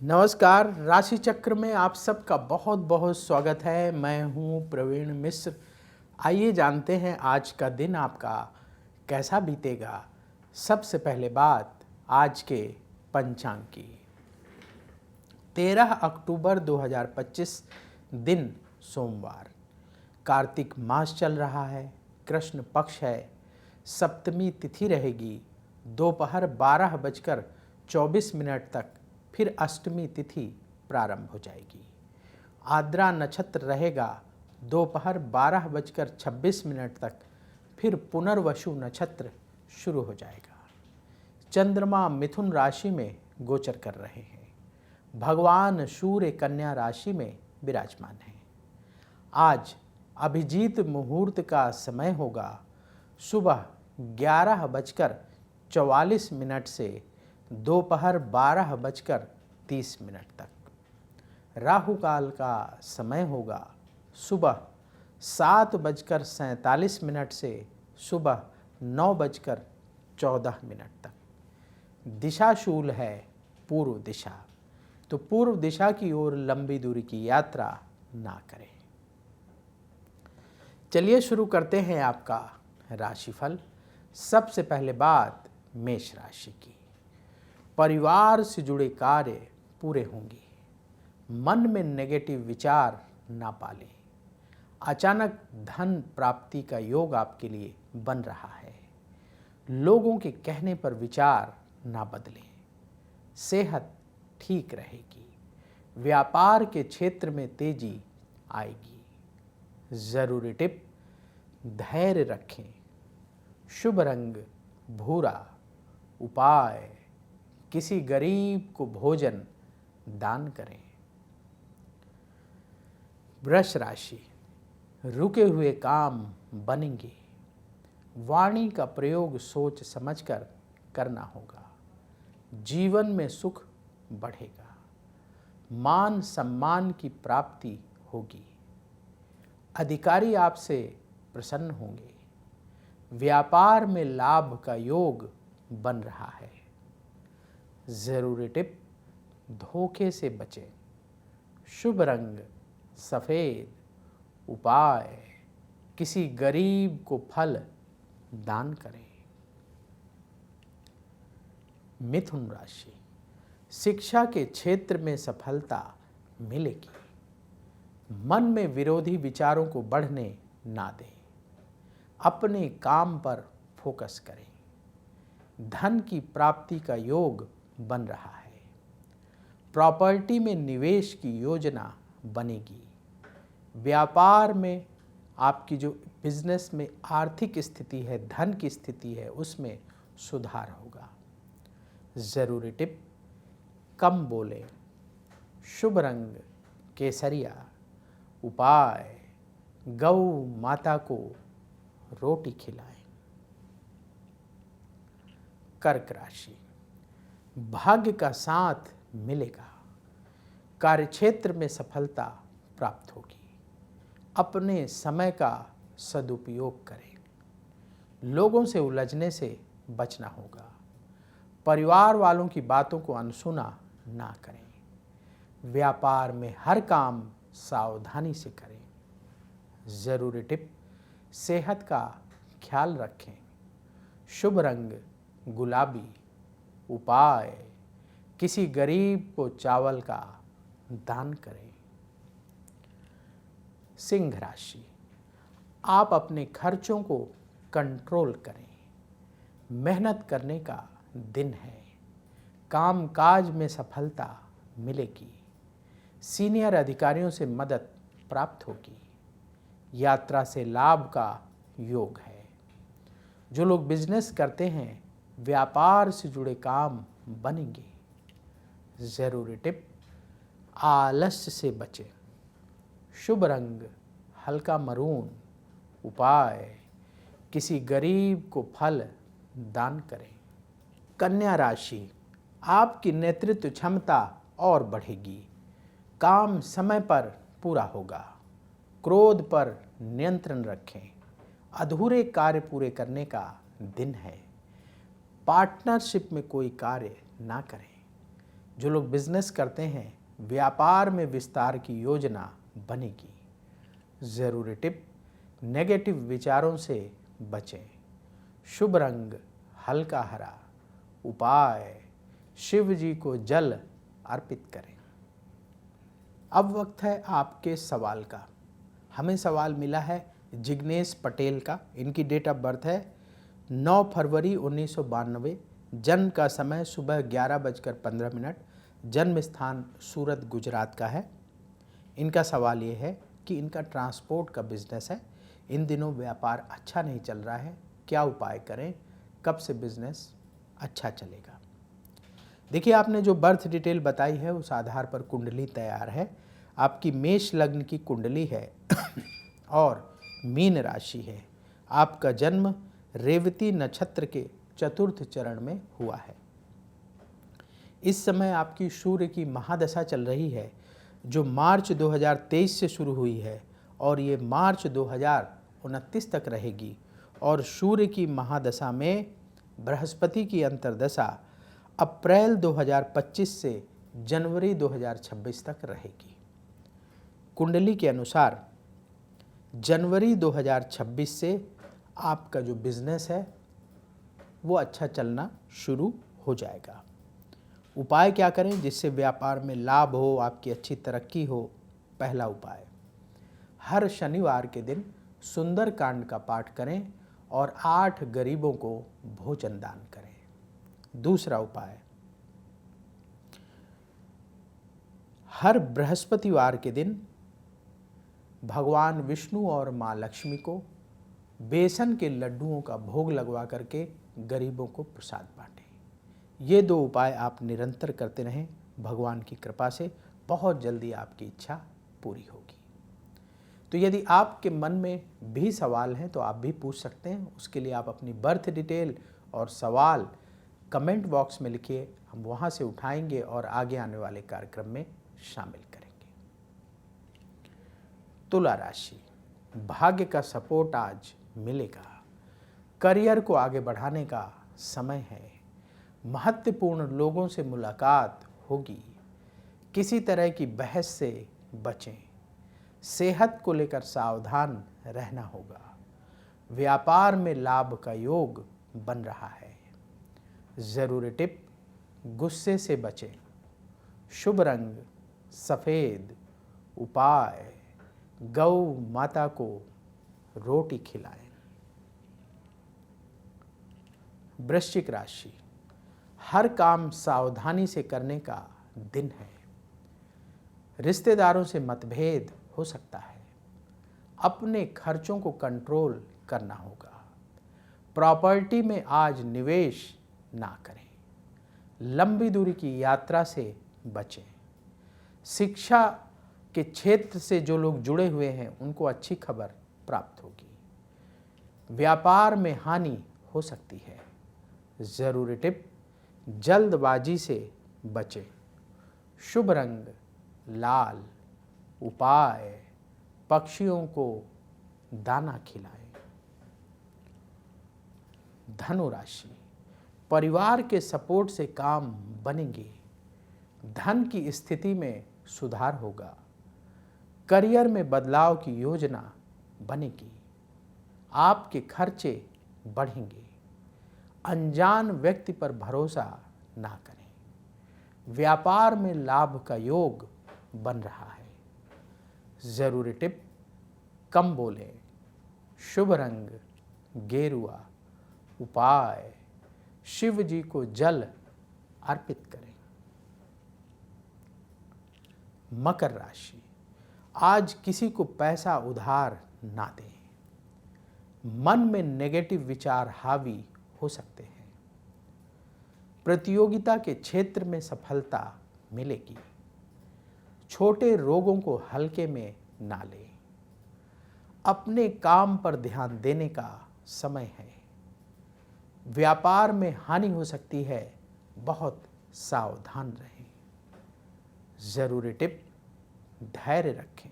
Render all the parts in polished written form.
नमस्कार। राशि चक्र में आप सबका बहुत बहुत स्वागत है। मैं हूं प्रवीण मिश्र। आइए जानते हैं आज का दिन आपका कैसा बीतेगा। सबसे पहले बात आज के पंचांग की। 13 अक्टूबर 2025 दिन सोमवार। कार्तिक मास चल रहा है, कृष्ण पक्ष है, सप्तमी तिथि रहेगी, दोपहर 12:24 तक, फिर अष्टमी तिथि प्रारंभ हो जाएगी। आद्रा नक्षत्र रहेगा दोपहर 12:26 तक, फिर पुनर्वसु नक्षत्र शुरू हो जाएगा। चंद्रमा मिथुन राशि में गोचर कर रहे हैं। भगवान सूर्य कन्या राशि में विराजमान हैं। आज अभिजीत मुहूर्त का समय होगा सुबह 11:44 से दोपहर 12:30 तक। राहु काल का समय होगा सुबह 7:47 से सुबह 9:14 तक। दिशा शूल है पूर्व दिशा, तो पूर्व दिशा की ओर लंबी दूरी की यात्रा ना करें। चलिए शुरू करते हैं आपका राशिफल। सबसे पहले बात मेष राशि की। परिवार से जुड़े कार्य पूरे होंगे। मन में नेगेटिव विचार ना पालें। अचानक धन प्राप्ति का योग आपके लिए बन रहा है। लोगों के कहने पर विचार ना बदलें। सेहत ठीक रहेगी। व्यापार के क्षेत्र में तेजी आएगी। जरूरी टिप, धैर्य रखें। शुभ रंग भूरा। उपाय, किसी गरीब को भोजन दान करें। वृष राशि, रुके हुए काम बनेंगे। वाणी का प्रयोग सोच समझकर करना होगा। जीवन में सुख बढ़ेगा। मान सम्मान की प्राप्ति होगी। अधिकारी आपसे प्रसन्न होंगे। व्यापार में लाभ का योग बन रहा है। जरूरी टिप, धोखे से बचें। शुभ रंग सफेद। उपाय, किसी गरीब को फल दान करें। मिथुन राशि, शिक्षा के क्षेत्र में सफलता मिलेगी। मन में विरोधी विचारों को बढ़ने ना दें। अपने काम पर फोकस करें। धन की प्राप्ति का योग बन रहा है। प्रॉपर्टी में निवेश की योजना बनेगी। व्यापार में आपकी जो बिजनेस में आर्थिक स्थिति है, धन की स्थिति है, उसमें सुधार होगा। जरूरी टिप, कम बोलें। शुभ रंग केसरिया। उपाय, गौ माता को रोटी खिलाएं। कर्क राशि, भाग्य का साथ मिलेगा। कार्यक्षेत्र में सफलता प्राप्त होगी। अपने समय का सदुपयोग करें। लोगों से उलझने से बचना होगा। परिवार वालों की बातों को अनसुना ना करें। व्यापार में हर काम सावधानी से करें। जरूरी टिप, सेहत का ख्याल रखें। शुभ रंग गुलाबी। उपाय, किसी गरीब को चावल का दान करें। सिंह राशि, आप अपने खर्चों को कंट्रोल करें। मेहनत करने का दिन है। कामकाज में सफलता मिलेगी। सीनियर अधिकारियों से मदद प्राप्त होगी। यात्रा से लाभ का योग है। जो लोग बिजनेस करते हैं, व्यापार से जुड़े काम बनेंगे। जरूरी टिप, आलस्य से बचें। शुभ रंग हल्का मरून। उपाय, किसी गरीब को फल दान करें। कन्या राशि, आपकी नेतृत्व क्षमता और बढ़ेगी। काम समय पर पूरा होगा। क्रोध पर नियंत्रण रखें। अधूरे कार्य पूरे करने का दिन है। पार्टनरशिप में कोई कार्य ना करें। जो लोग बिजनेस करते हैं, व्यापार में विस्तार की योजना बनेगी। ज़रूरी टिप, नेगेटिव विचारों से बचें। शुभ रंग हल्का हरा। उपाय, शिव जी को जल अर्पित करें। अब वक्त है आपके सवाल का। हमें सवाल मिला है जिग्नेश पटेल का। इनकी डेट ऑफ बर्थ है 9 फरवरी 1992। जन्म का समय सुबह 11:15। जन्म स्थान सूरत गुजरात का है। इनका सवाल ये है कि इनका ट्रांसपोर्ट का बिजनेस है। इन दिनों व्यापार अच्छा नहीं चल रहा है, क्या उपाय करें, कब से बिजनेस अच्छा चलेगा। देखिए, आपने जो बर्थ डिटेल बताई है उस आधार पर कुंडली तैयार है। आपकी मेष लग्न की कुंडली है और मीन राशि है। आपका जन्म रेवती नक्षत्र के चतुर्थ चरण में हुआ है। इस समय आपकी सूर्य की महादशा चल रही है, जो मार्च 2023 से शुरू हुई है और ये मार्च 2029 तक रहेगी। और सूर्य की महादशा में बृहस्पति की अंतर्दशा अप्रैल 2025 से जनवरी 2026 तक रहेगी। कुंडली के अनुसार जनवरी 2026 से आपका जो बिजनेस है वो अच्छा चलना शुरू हो जाएगा। उपाय क्या करें जिससे व्यापार में लाभ हो, आपकी अच्छी तरक्की हो। पहला उपाय, हर शनिवार के दिन सुंदर कांड का पाठ करें और 8 गरीबों को भोजन दान करें। दूसरा उपाय, हर बृहस्पतिवार के दिन भगवान विष्णु और माँ लक्ष्मी को बेसन के लड्डुओं का भोग लगवा करके गरीबों को प्रसाद बांटें। ये 2 उपाय आप निरंतर करते रहें। भगवान की कृपा से बहुत जल्दी आपकी इच्छा पूरी होगी। तो यदि आपके मन में भी सवाल हैं तो आप भी पूछ सकते हैं। उसके लिए आप अपनी बर्थ डिटेल और सवाल कमेंट बॉक्स में लिखिए, हम वहाँ से उठाएंगे और आगे आने वाले कार्यक्रम में शामिल करेंगे। तुला राशि, भाग्य का सपोर्ट आज मिलेगा। करियर को आगे बढ़ाने का समय है। महत्वपूर्ण लोगों से मुलाकात होगी। किसी तरह की बहस से बचें। सेहत को लेकर सावधान रहना होगा। व्यापार में लाभ का योग बन रहा है। ज़रूरी टिप, गुस्से से बचें। शुभ रंग सफ़ेद। उपाय, गौ माता को रोटी खिलाएं। वृश्चिक राशि, हर काम सावधानी से करने का दिन है। रिश्तेदारों से मतभेद हो सकता है। अपने खर्चों को कंट्रोल करना होगा। प्रॉपर्टी में आज निवेश ना करें। लंबी दूरी की यात्रा से बचें। शिक्षा के क्षेत्र से जो लोग जुड़े हुए हैं उनको अच्छी खबर प्राप्त होगी। व्यापार में हानि हो सकती है। ज़रूरी टिप, जल्दबाजी से बचें। शुभ रंग लाल। उपाय, पक्षियों को दाना खिलाएं। धनु राशि, परिवार के सपोर्ट से काम बनेंगे। धन की स्थिति में सुधार होगा। करियर में बदलाव की योजना बनेगी। आपके खर्चे बढ़ेंगे। अनजान व्यक्ति पर भरोसा ना करें। व्यापार में लाभ का योग बन रहा है। ज़रूरी टिप, कम बोलें। शुभ रंग गेरुआ। उपाय, शिव जी को जल अर्पित करें। मकर राशि, आज किसी को पैसा उधार ना दें। मन में नेगेटिव विचार हावी हो सकते हैं। प्रतियोगिता के क्षेत्र में सफलता मिलेगी। छोटे रोगों को हल्के में ना लें। अपने काम पर ध्यान देने का समय है। व्यापार में हानि हो सकती है, बहुत सावधान रहें। ज़रूरी टिप, धैर्य रखें।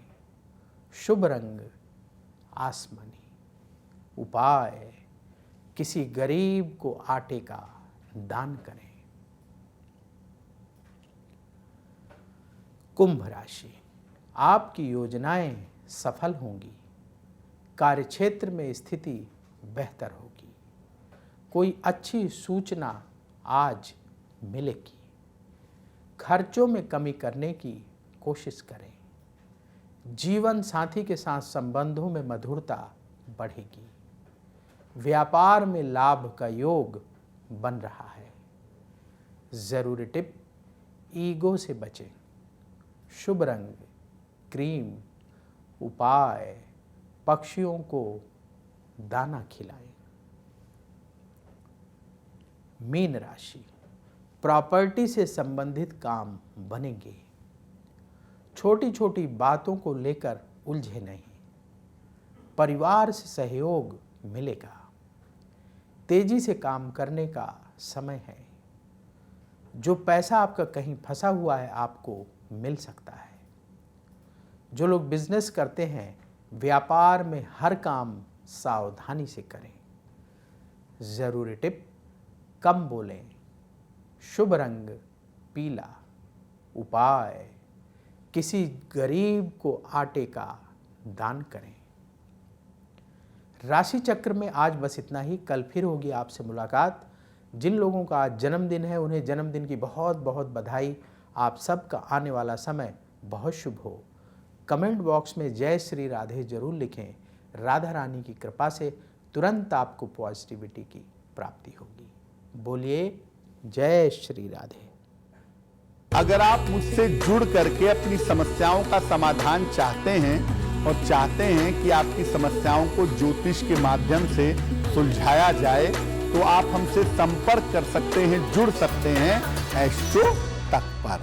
शुभ रंग आसमानी। उपाय, किसी गरीब को आटे का दान करें। कुंभ राशि, आपकी योजनाएं सफल होंगी। कार्यक्षेत्र में स्थिति बेहतर होगी। कोई अच्छी सूचना आज मिलेगी। खर्चों में कमी करने की कोशिश करें। जीवन साथी के साथ संबंधों में मधुरता बढ़ेगी। व्यापार में लाभ का योग बन रहा है। जरूरी टिप, ईगो से बचें। शुभ रंग क्रीम। उपाय, पक्षियों को दाना खिलाएं। मीन राशि, प्रॉपर्टी से संबंधित काम बनेंगे। छोटी छोटी बातों को लेकर उलझे नहीं। परिवार से सहयोग मिलेगा। तेजी से काम करने का समय है। जो पैसा आपका कहीं फंसा हुआ है आपको मिल सकता है। जो लोग बिजनेस करते हैं, व्यापार में हर काम सावधानी से करें। जरूरी टिप, कम बोलें। शुभ रंग पीला। उपाय, किसी गरीब को आटे का दान करें। राशि चक्र में आज बस इतना ही। कल फिर होगी आपसे मुलाकात। जिन लोगों का आज जन्मदिन है उन्हें जन्मदिन की बहुत बहुत बधाई। आप सबका आने वाला समय बहुत शुभ हो। कमेंट बॉक्स में जय श्री राधे जरूर लिखें। राधा रानी की कृपा से तुरंत आपको पॉजिटिविटी की प्राप्ति होगी। बोलिए जय श्री राधे। अगर आप मुझसे जुड़ करके अपनी समस्याओं का समाधान चाहते हैं और चाहते हैं कि आपकी समस्याओं को ज्योतिष के माध्यम से सुलझाया जाए, तो आप हमसे संपर्क कर सकते हैं, जुड़ सकते हैं एस्ट्रो तक पर।